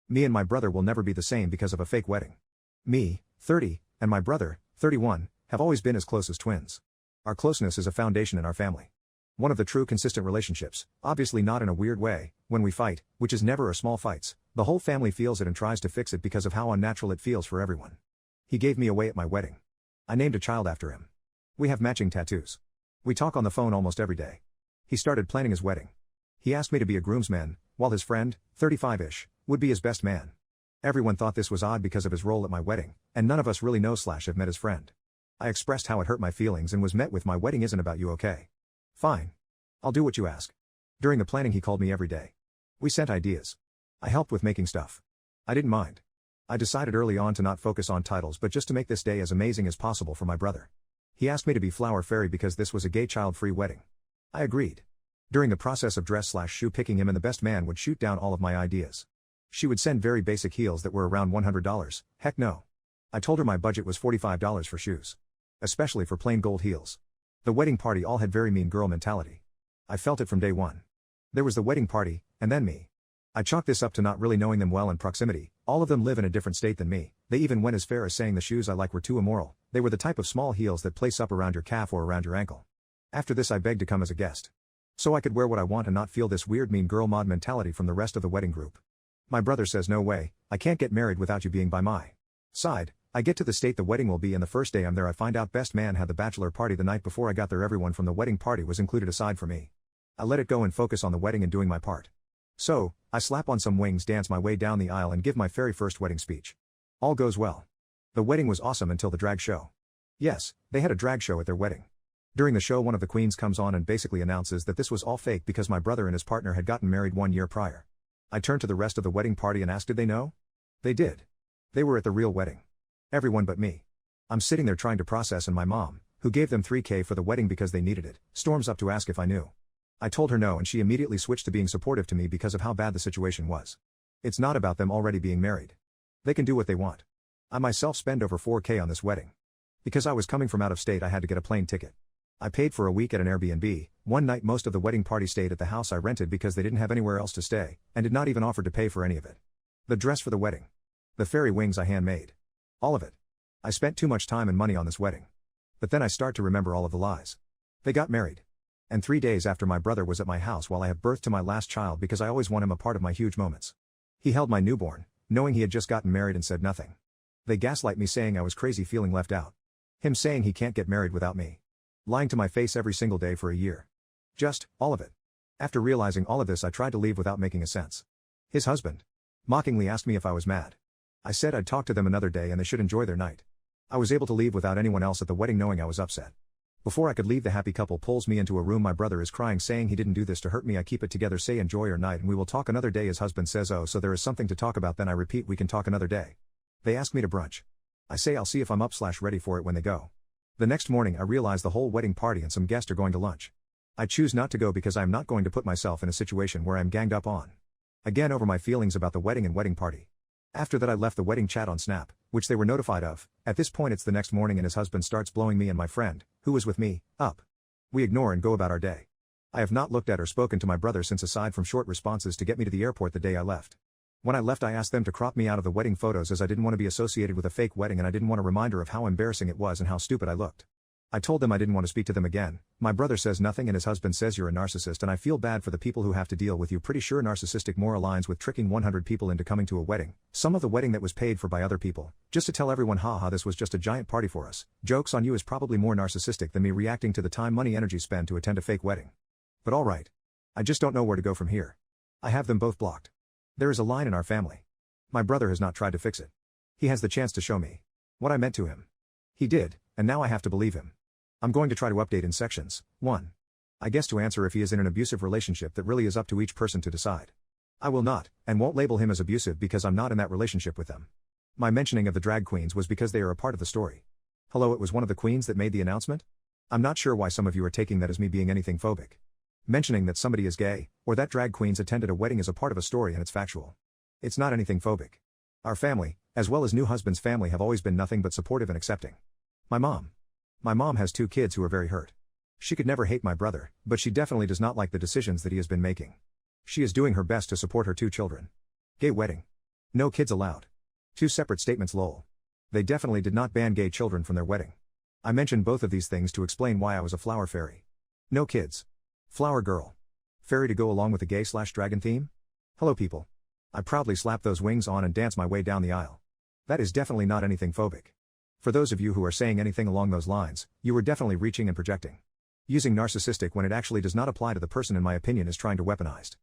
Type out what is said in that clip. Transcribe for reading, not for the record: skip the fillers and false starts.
Me and my brother will never be the same because of a fake wedding. Me, 30, and my brother, 31, have always been as close as twins. Our closeness is a foundation in our family. One of the true consistent relationships, obviously not in a weird way. When we fight, which is never a small fights, the whole family feels it and tries to fix it because of how unnatural it feels for everyone. He gave me away at my wedding. I named a child after him. We have matching tattoos. We talk on the phone almost every day. He started planning his wedding. He asked me to be a groomsman, while his friend, 35-ish, would be his best man. Everyone thought this was odd because of his role at my wedding, and none of us really know / have met his friend. I expressed how it hurt my feelings and was met with "My wedding isn't about you, okay? Fine. I'll do what you ask." During the planning he called me every day. We sent ideas. I helped with making stuff. I didn't mind. I decided early on to not focus on titles but just to make this day as amazing as possible for my brother. He asked me to be flower fairy because this was a gay child-free wedding. I agreed. During the process of dress / shoe picking, him and the best man would shoot down all of my ideas. She would send very basic heels that were around $100. Heck no. I told her my budget was $45 for shoes. Especially for plain gold heels. The wedding party all had very mean girl mentality. I felt it from day one. There was the wedding party, and then me. I chalked this up to not really knowing them well in proximity. All of them live in a different state than me. They even went as far as saying the shoes I like were too immoral. They were the type of small heels that place up around your calf or around your ankle. After this I begged to come as a guest. So I could wear what I want and not feel this weird mean girl mod mentality from the rest of the wedding group. My brother says no way, I can't get married without you being by my side. I get to the state the wedding will be and the first day I'm there I find out best man had the bachelor party the night before I got there. Everyone from the wedding party was included aside for me. I let it go and focus on the wedding and doing my part. So, I slap on some wings, dance my way down the aisle and give my very first wedding speech. All goes well. The wedding was awesome until the drag show. Yes, they had a drag show at their wedding. During the show one of the queens comes on and basically announces that this was all fake because my brother and his partner had gotten married 1 year prior. I turned to the rest of the wedding party and asked did they know? They did. They were at the real wedding. Everyone but me. I'm sitting there trying to process and my mom, who gave them $3,000 for the wedding because they needed it, storms up to ask if I knew. I told her no and she immediately switched to being supportive to me because of how bad the situation was. It's not about them already being married. They can do what they want. I myself spend over $4,000 on this wedding. Because I was coming from out of state I had to get a plane ticket. I paid for a week at an Airbnb. One night most of the wedding party stayed at the house I rented because they didn't have anywhere else to stay, and did not even offer to pay for any of it. The dress for the wedding. The fairy wings I handmade. All of it. I spent too much time and money on this wedding. But then I start to remember all of the lies. They got married. And 3 days after my brother was at my house while I have birth to my last child because I always want him a part of my huge moments. He held my newborn, knowing he had just gotten married and said nothing. They gaslight me saying I was crazy feeling left out. Him saying he can't get married without me. Lying to my face every single day for a year. Just, all of it. After realizing all of this I tried to leave without making a sense. His husband mockingly asked me if I was mad. I said I'd talk to them another day and they should enjoy their night. I was able to leave without anyone else at the wedding knowing I was upset. Before I could leave the happy couple pulls me into a room. My brother is crying saying he didn't do this to hurt me. I keep it together, say enjoy your night and we will talk another day. His husband says oh so there is something to talk about. Then I repeat we can talk another day. They ask me to brunch. I say I'll see if I'm up / ready for it when they go. The next morning I realize the whole wedding party and some guests are going to lunch. I choose not to go because I am not going to put myself in a situation where I am ganged up on. Again over my feelings about the wedding and wedding party. After that I left the wedding chat on Snap, which they were notified of. At this point it's the next morning and his husband starts blowing me and my friend, who was with me, up. We ignore and go about our day. I have not looked at or spoken to my brother since aside from short responses to get me to the airport the day I left. When I left I asked them to crop me out of the wedding photos as I didn't want to be associated with a fake wedding and I didn't want a reminder of how embarrassing it was and how stupid I looked. I told them I didn't want to speak to them again. My brother says nothing and his husband says you're a narcissist and I feel bad for the people who have to deal with you. Pretty sure narcissistic more aligns with tricking 100 people into coming to a wedding, some of the wedding that was paid for by other people, just to tell everyone haha this was just a giant party for us. Jokes on you is probably more narcissistic than me reacting to the time, money, energy spent to attend a fake wedding. But alright. I just don't know where to go from here. I have them both blocked. There is a line in our family. My brother has not tried to fix it. He has the chance to show me what I meant to him. He did, and now I have to believe him. I'm going to try to update in sections. 1. I guess to answer if he is in an abusive relationship that really is up to each person to decide. I will not, and won't label him as abusive because I'm not in that relationship with them. My mentioning of the drag queens was because they are a part of the story. Hello, it was one of the queens that made the announcement? I'm not sure why some of you are taking that as me being anything phobic. Mentioning that somebody is gay, or that drag queens attended a wedding is a part of a story and it's factual. It's not anything phobic. Our family, as well as new husband's family, have always been nothing but supportive and accepting. My mom has 2 kids who are very hurt. She could never hate my brother, but she definitely does not like the decisions that he has been making. She is doing her best to support her 2 children. Gay wedding. No kids allowed. Two separate statements lol. They definitely did not ban gay children from their wedding. I mentioned both of these things to explain why I was a flower fairy. No kids. Flower girl. Fairy to go along with the gay/dragon theme? Hello people. I proudly slap those wings on and dance my way down the aisle. That is definitely not anything phobic. For those of you who are saying anything along those lines, you were definitely reaching and projecting. Using narcissistic when it actually does not apply to the person in my opinion is trying to weaponized.